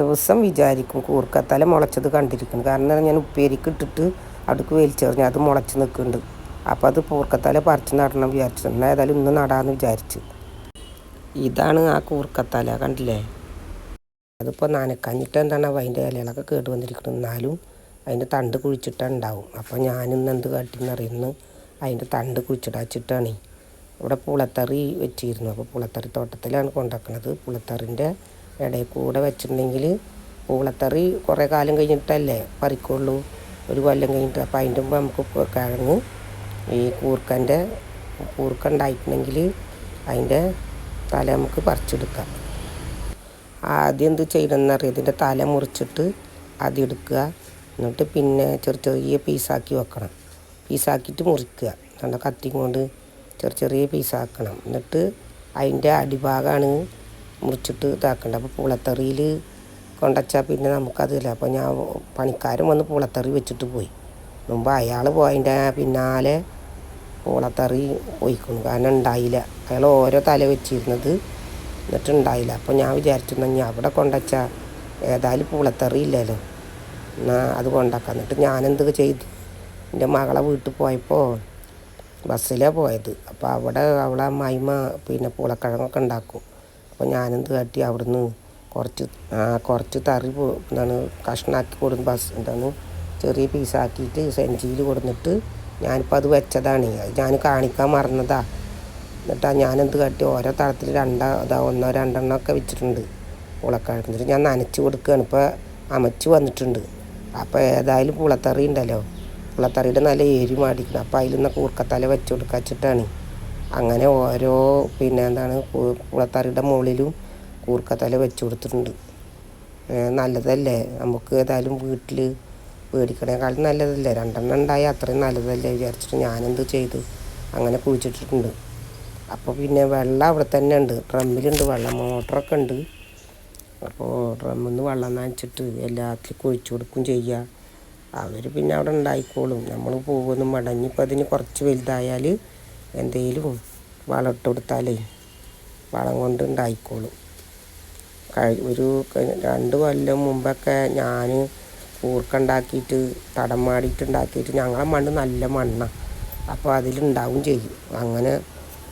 ദിവസം വിചാരിക്കും കൂർക്കത്തല മുളച്ചത് കണ്ടിരിക്കുന്നു. കാരണം ഞാൻ ഉപ്പേരിക്ക് ഇട്ടിട്ട് അടുക്ക് വലിച്ചെറിഞ്ഞ് അത് മുളച്ച് നിൽക്കുന്നുണ്ട്. അപ്പോൾ അത് കൂർക്കത്തല പറിച്ച് നടണം വിചാരിച്ചു. എന്നാൽ ഏതായാലും ഇന്ന് നടാമെന്ന് വിചാരിച്ച്. ഇതാണ് ആ കൂർക്കത്തല, കണ്ടില്ലേ? അതിപ്പോൾ നനക്കഞ്ഞിട്ട് എന്താണ് അതിൻ്റെ ഇലകളൊക്കെ കേട്ട് വന്നിരിക്കുന്നത്. എന്നാലും അതിൻ്റെ തണ്ട് കുഴിച്ചിട്ടാൽ ഉണ്ടാവും. അപ്പോൾ ഞാനിന്ന് എന്ത് കാട്ടിയെന്നറിയുന്നു, അതിൻ്റെ തണ്ട് കുഴിച്ചിടാച്ചിട്ടാണ്. ഇവിടെ പുളത്തറി വെച്ചിരുന്നു. അപ്പോൾ പുളത്തറി തോട്ടത്തിലാണ് കൊണ്ടുവയ്ക്കുന്നത്. പുളത്തറിൻ്റെ ഇടയിൽ കൂടെ വെച്ചിട്ടുണ്ടെങ്കിൽ പൂളത്തറി കുറേ കാലം കഴിഞ്ഞിട്ടല്ലേ പറിക്കുള്ളൂ, ഒരു കൊല്ലം കഴിഞ്ഞിട്ട്. അപ്പോൾ അതിൻ്റെ മുമ്പ് നമുക്ക് കിഴങ്ങ് ഈ കൂർക്ക ഉണ്ടായിട്ടുണ്ടെങ്കിൽ അതിൻ്റെ തല നമുക്ക് പറിച്ചെടുക്കാം. ആദ്യം എന്ത് ചെയ്യണമെന്നറിയാം, ഇതിൻ്റെ തല മുറിച്ചിട്ട് ആദ്യം എടുക്കുക. എന്നിട്ട് പിന്നെ ചെറിയ ചെറിയ പീസാക്കി വെക്കണം. പീസാക്കിയിട്ട് മുറിക്കുക. നല്ല കത്തി കൊണ്ട് ചെറിയ ചെറിയ പീസാക്കണം. എന്നിട്ട് അതിൻ്റെ അടിഭാഗമാണ് മുറിച്ചിട്ട് ഇതാക്കേണ്ടത്. അപ്പോൾ പൂളത്തറിയിൽ കൊണ്ടുവച്ചാൽ പിന്നെ നമുക്കതില്ല. അപ്പോൾ ഞാൻ പണിക്കാരൻ വന്ന് പൂളത്തറി വെച്ചിട്ട് പോയി. മുമ്പ് അയാൾ പോയതിൻ്റെ പിന്നാലെ പൂളത്തറി പോയിക്കുന്നു. കാരണം ഉണ്ടായില്ല. അയാൾ ഓരോ തല വെച്ചിരുന്നത്, എന്നിട്ട് ഉണ്ടായില്ല. അപ്പോൾ ഞാൻ വിചാരിച്ചിട്ടുണ്ടെങ്കിൽ അവിടെ കൊണ്ടുവച്ചാൽ ഏതായാലും പൂളത്തറി ഇല്ലല്ലോ, എന്നാൽ അത് കൊണ്ടാക്കാം. എന്നിട്ട് ഞാനെന്ത് ചെയ്തു, എൻ്റെ മകളെ വീട്ടിൽ പോയപ്പോൾ ബസ്സിലാണ് പോയത്. അപ്പോൾ അവിടെ അവളെ അമ്മായിമ്മ പിന്നെ പൂളക്കിഴങ്ങൊക്കെ ഉണ്ടാക്കും. അപ്പോൾ ഞാനെന്ത് കാട്ടി, അവിടുന്ന് കുറച്ച് തറി എന്താണ് കഷ്ണാക്കി കൊടുക്കും. ചെറിയ പീസാക്കിയിട്ട് സെഞ്ചിയിൽ കൊടുത്തിട്ട് ഞാനിപ്പോൾ അത് വെച്ചതാണ്. ഞാൻ കാണിക്കാൻ മറന്നതാ. എന്നിട്ട് ഞാനെന്ത് കാട്ടി, ഓരോ തളത്തിൽ ഒന്നോ രണ്ടെണ്ണമൊക്കെ വെച്ചിട്ടുണ്ട് പൂളക്കിഴങ്ങ്. എന്നിട്ട് ഞാൻ നനച്ച് കൊടുക്കുകയാണ്. ഇപ്പോൾ അമച്ച് വന്നിട്ടുണ്ട്. അപ്പോൾ ഏതായാലും പൂളത്തറി ഉണ്ടല്ലോ, പൂളത്തറിയുടെ നല്ല എരിവ് മാടിക്കണം. അപ്പോൾ അതിൽ നിന്ന് കൂർക്കത്തല വെച്ച് കൊടുക്കാച്ചിട്ടാണ്. അങ്ങനെ ഓരോ പൂളത്തറിയുടെ മുകളിലും കൂർക്കത്തല വെച്ച് കൊടുത്തിട്ടുണ്ട്. നല്ലതല്ലേ നമുക്ക്, ഏതായാലും വീട്ടിൽ പേടിക്കണേക്കാളും നല്ലതല്ലേ, രണ്ടെണ്ണം ഉണ്ടായാൽ അത്രയും നല്ലതല്ലേ വിചാരിച്ചിട്ട് ഞാനെന്ത് ചെയ്തു, അങ്ങനെ കുഴിച്ചിട്ടിട്ടുണ്ട്. അപ്പോൾ പിന്നെ വെള്ളം അവിടെ തന്നെ ഉണ്ട്, ഡ്രമ്മിലുണ്ട് വെള്ളം, മോട്ടറൊക്കെ ഉണ്ട്. അപ്പോൾ ഡ്രമ്മിൽ നിന്ന് വെള്ളം നനച്ചിട്ട് എല്ലാത്തിലും കുഴിച്ചു കൊടുക്കും ചെയ്യുക. അവർ പിന്നെ അവിടെ ഉണ്ടായിക്കോളും, നമ്മൾ പോകുമൊന്നും വേണ്ട. ഇനിയിപ്പോൾ അതിന് കുറച്ച് വലുതായാൽ എന്തെങ്കിലും വളം ഇട്ട് കൊടുത്താലേ വളം കൊണ്ട് ഉണ്ടായിക്കോളും. ഒരു 2 കൊല്ലം മുമ്പൊക്കെ ഞാൻ കൂർക്ക ഉണ്ടാക്കിയിട്ട് തടം മാടിയിട്ടുണ്ടാക്കിയിട്ട്, ഞങ്ങളെ മണ്ണ് നല്ല മണ്ണാണ്, അപ്പോൾ ചെയ്യും. അങ്ങനെ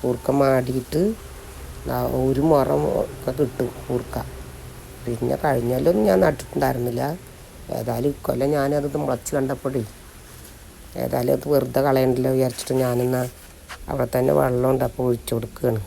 കൂർക്ക മാടിയിട്ട് ഒരു മുറം ഒക്കെ കിട്ടും കൂർക്ക. പിന്നെ കഴിഞ്ഞാലൊന്നും ഞാൻ നട്ടിട്ടുണ്ടായിരുന്നില്ല. ഏതായാലും ഇക്കൊല്ലം ഞാനത് മുളച്ച് കണ്ടപ്പോഴേ ഏതായാലും അത് വെറുതെ കളയണ്ടല്ലോ വിചാരിച്ചിട്ട് ഞാനെന്നാൽ അവിടെ തന്നെ വെള്ളമുണ്ട്, അപ്പോൾ ഒഴിച്ചു കൊടുക്കുകയാണ്.